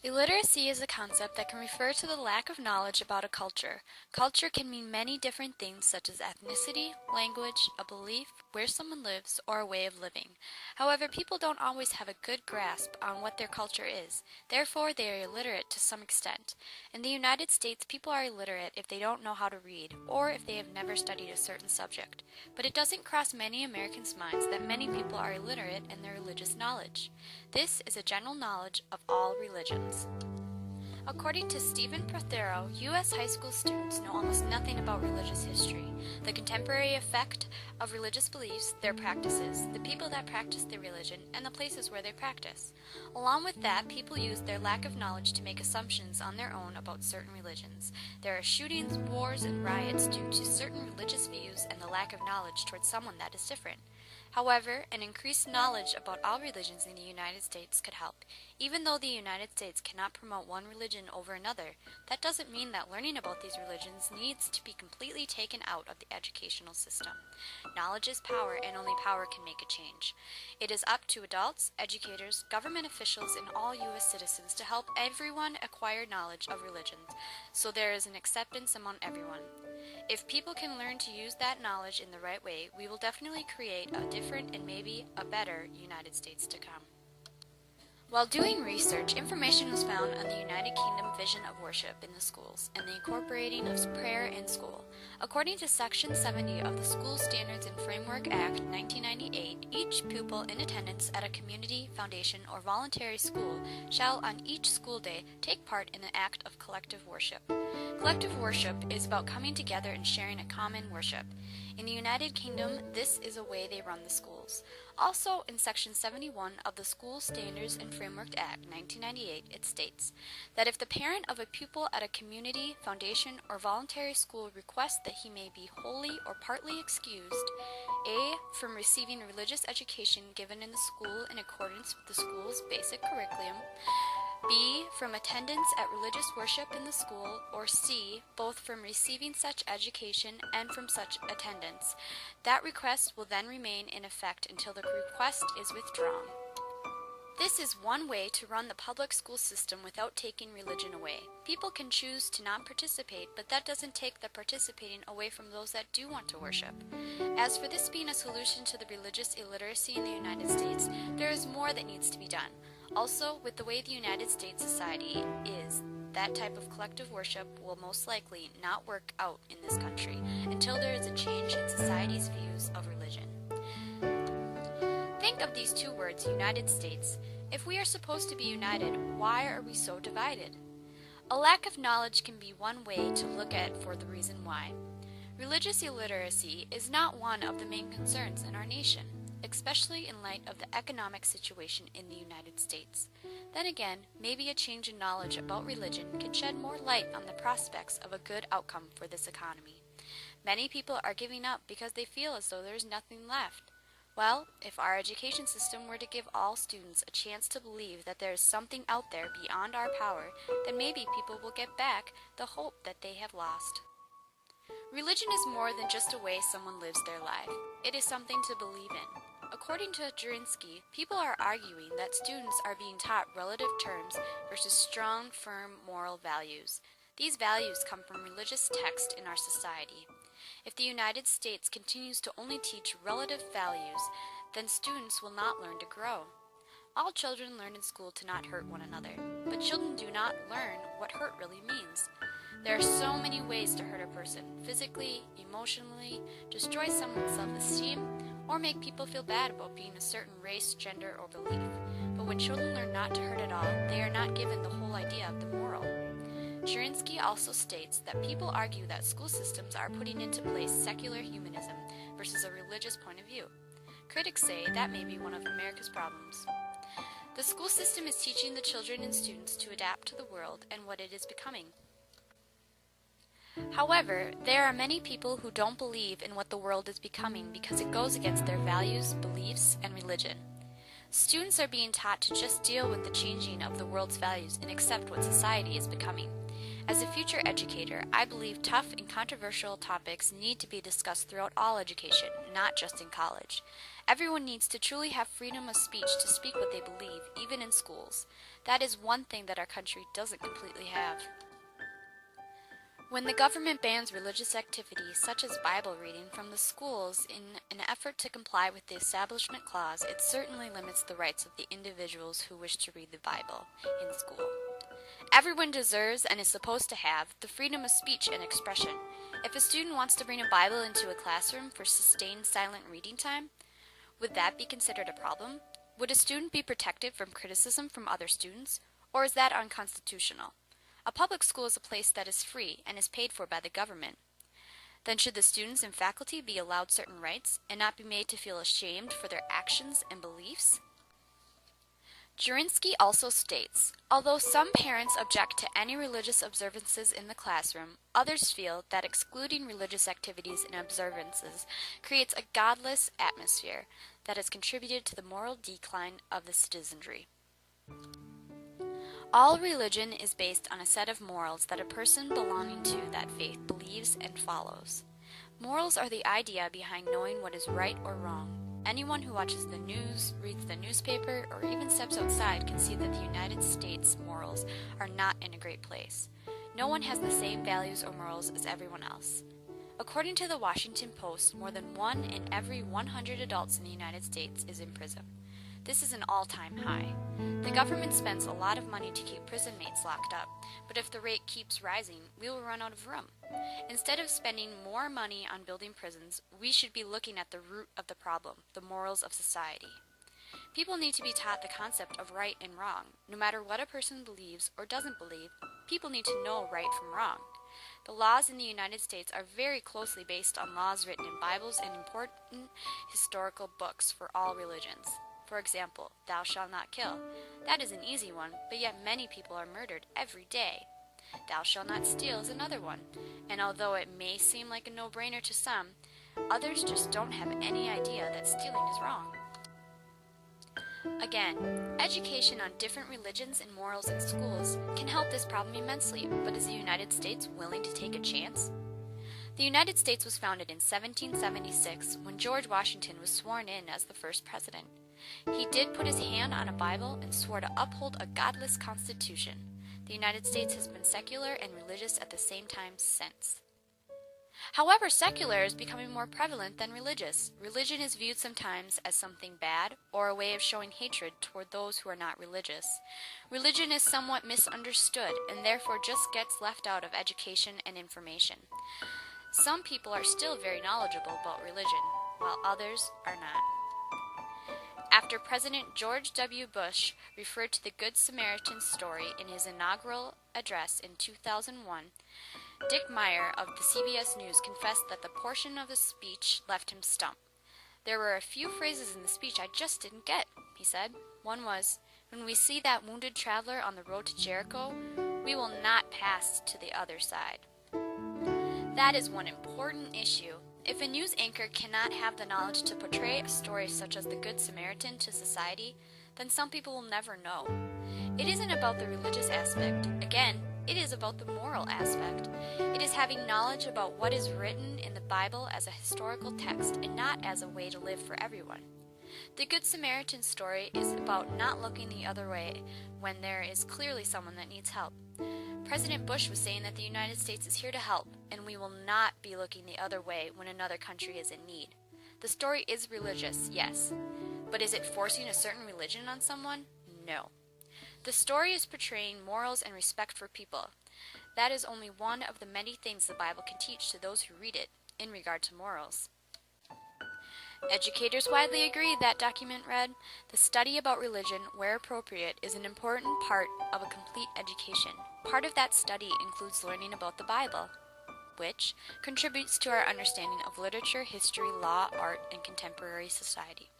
Illiteracy is a concept that can refer to the lack of knowledge about a culture. Culture can mean many different things such as ethnicity, language, a belief, where someone lives, or a way of living. However, people don't always have a good grasp on what their culture is. Therefore, they are illiterate to some extent. In the United States, people are illiterate if they don't know how to read, or if they have never studied a certain subject. But it doesn't cross many Americans' minds that many people are illiterate in their religious knowledge. This is a general knowledge of all religions. According to Stephen Prothero, U.S. high school students know almost nothing about religious history, the contemporary effect of religious beliefs, their practices, the people that practice their religion, and the places where they practice. Along with that, people use their lack of knowledge to make assumptions on their own about certain religions. There are shootings, wars, and riots due to certain religious views and the lack of knowledge towards someone that is different. However, an increased knowledge about all religions in the United States could help. Even though the United States cannot promote one religion over another, that doesn't mean that learning about these religions needs to be completely taken out of the educational system. Knowledge is power, and only power can make a change. It is up to adults, educators, government officials, and all U.S. citizens to help everyone acquire knowledge of religions, so there is an acceptance among everyone. If people can learn to use that knowledge in the right way, we will definitely create a different and maybe a better United States to come. While doing research, information was found on the United Kingdom vision of worship in the schools and the incorporating of prayer in school. According to Section 70 of the School Standards and Framework Act 1998, each pupil in attendance at a community, foundation, or voluntary school shall on each school day take part in the act of collective worship. Collective worship is about coming together and sharing a common worship. In the United Kingdom, this is a way they run the schools. Also, in Section 71 of the School Standards and Framework Act 1998, it states that if the parent of a pupil at a community, foundation, or voluntary school requests that he may be wholly or partly excused, A. from receiving religious education given in the school in accordance with the school's basic curriculum, B. from attendance at religious worship in the school, or C. both from receiving such education and from such attendance. That request will then remain in effect until the request is withdrawn. This is one way to run the public school system without taking religion away. People can choose to not participate, but that doesn't take the participating away from those that do want to worship. As for this being a solution to the religious illiteracy in the United States, there is more that needs to be done. Also, with the way the United States society is, that type of collective worship will most likely not work out in this country until there is a change in society's views of religion. Think of these two words, United States. If we are supposed to be united, why are we so divided? A lack of knowledge can be one way to look at for the reason why. Religious illiteracy is not one of the main concerns in our nation, especially in light of the economic situation in the United States. Then again, maybe a change in knowledge about religion can shed more light on the prospects of a good outcome for this economy. Many people are giving up because they feel as though there is nothing left. Well, if our education system were to give all students a chance to believe that there is something out there beyond our power, then maybe people will get back the hope that they have lost. Religion is more than just a way someone lives their life. It is something to believe in. According to Jurinsky, people are arguing that students are being taught relative terms versus strong, firm moral values. These values come from religious text in our society. If the United States continues to only teach relative values, then students will not learn to grow. All children learn in school to not hurt one another, but children do not learn what hurt really means. There are so many ways to hurt a person, physically, emotionally, destroy someone's self-esteem, or make people feel bad about being a certain race, gender, or belief. But when children learn not to hurt at all, they are not given the whole idea of the moral. Jurinsky also states that people argue that school systems are putting into place secular humanism versus a religious point of view. Critics say that may be one of America's problems. The school system is teaching the children and students to adapt to the world and what it is becoming. However, there are many people who don't believe in what the world is becoming because it goes against their values, beliefs, and religion. Students are being taught to just deal with the changing of the world's values and accept what society is becoming. As a future educator, I believe tough and controversial topics need to be discussed throughout all education, not just in college. Everyone needs to truly have freedom of speech to speak what they believe, even in schools. That is one thing that our country doesn't completely have. When the government bans religious activities such as Bible reading from the schools in an effort to comply with the Establishment Clause, it certainly limits the rights of the individuals who wish to read the Bible in school. Everyone deserves and is supposed to have the freedom of speech and expression. If a student wants to bring a Bible into a classroom for sustained silent reading time, would that be considered a problem? Would a student be protected from criticism from other students, or is that unconstitutional? A public school is a place that is free and is paid for by the government. Then should the students and faculty be allowed certain rights and not be made to feel ashamed for their actions and beliefs? Jurinsky also states, although some parents object to any religious observances in the classroom, others feel that excluding religious activities and observances creates a godless atmosphere that has contributed to the moral decline of the citizenry. All religion is based on a set of morals that a person belonging to that faith believes and follows. Morals are the idea behind knowing what is right or wrong. Anyone who watches the news, reads the newspaper, or even steps outside can see that the United States morals are not in a great place. No one has the same values or morals as everyone else. According to the Washington Post, more than 1 in every 100 adults in the United States is in prison. This is an all-time high. The government spends a lot of money to keep prison mates locked up, but if the rate keeps rising, we will run out of room. Instead of spending more money on building prisons, we should be looking at the root of the problem, the morals of society. People need to be taught the concept of right and wrong. No matter what a person believes or doesn't believe, people need to know right from wrong. The laws in the United States are very closely based on laws written in Bibles and important historical books for all religions. For example, thou shalt not kill. That is an easy one, but yet many people are murdered every day. Thou shalt not steal is another one, and although it may seem like a no-brainer to some, others just don't have any idea that stealing is wrong. Again, education on different religions and morals in schools can help this problem immensely, but is the United States willing to take a chance? The United States was founded in 1776 when George Washington was sworn in as the first president. He did put his hand on a Bible and swore to uphold a godless constitution. The United States has been secular and religious at the same time since. However, secular is becoming more prevalent than religious. Religion is viewed sometimes as something bad or a way of showing hatred toward those who are not religious. Religion is somewhat misunderstood and therefore just gets left out of education and information. Some people are still very knowledgeable about religion, while others are not. After President George W. Bush referred to the Good Samaritan story in his inaugural address in 2001, Dick Meyer of the CBS News confessed that the portion of the speech left him stumped. There were a few phrases in the speech I just didn't get, he said. One was, when we see that wounded traveler on the road to Jericho, we will not pass to the other side. That is one important issue. If a news anchor cannot have the knowledge to portray a story such as the Good Samaritan to society, then some people will never know. It isn't about the religious aspect. Again, it is about the moral aspect. It is having knowledge about what is written in the Bible as a historical text and not as a way to live for everyone. The Good Samaritan story is about not looking the other way when there is clearly someone that needs help. President Bush was saying that the United States is here to help, and we will not be looking the other way when another country is in need. The story is religious, yes, but is it forcing a certain religion on someone? No. The story is portraying morals and respect for people. That is only one of the many things the Bible can teach to those who read it in regard to morals. Educators widely agree, that document read, the study about religion, where appropriate, is an important part of a complete education. Part of that study includes learning about the Bible, which contributes to our understanding of literature, history, law, art, and contemporary society.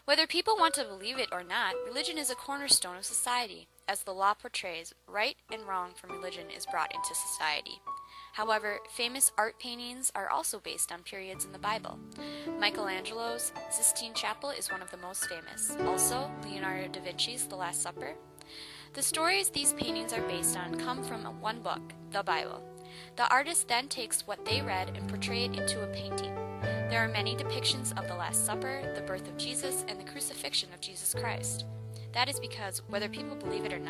Whether people want to believe it or not, religion is a cornerstone of society. As the law portrays, right and wrong from religion is brought into society. However, famous art paintings are also based on periods in the Bible. Michelangelo's Sistine Chapel is one of the most famous. Also, Leonardo da Vinci's The Last Supper. The stories these paintings are based on come from one book, the Bible. The artist then takes what they read and portray it into a painting. There are many depictions of the Last Supper, the birth of Jesus, and the crucifixion of Jesus Christ. That is because, whether people believe it or not,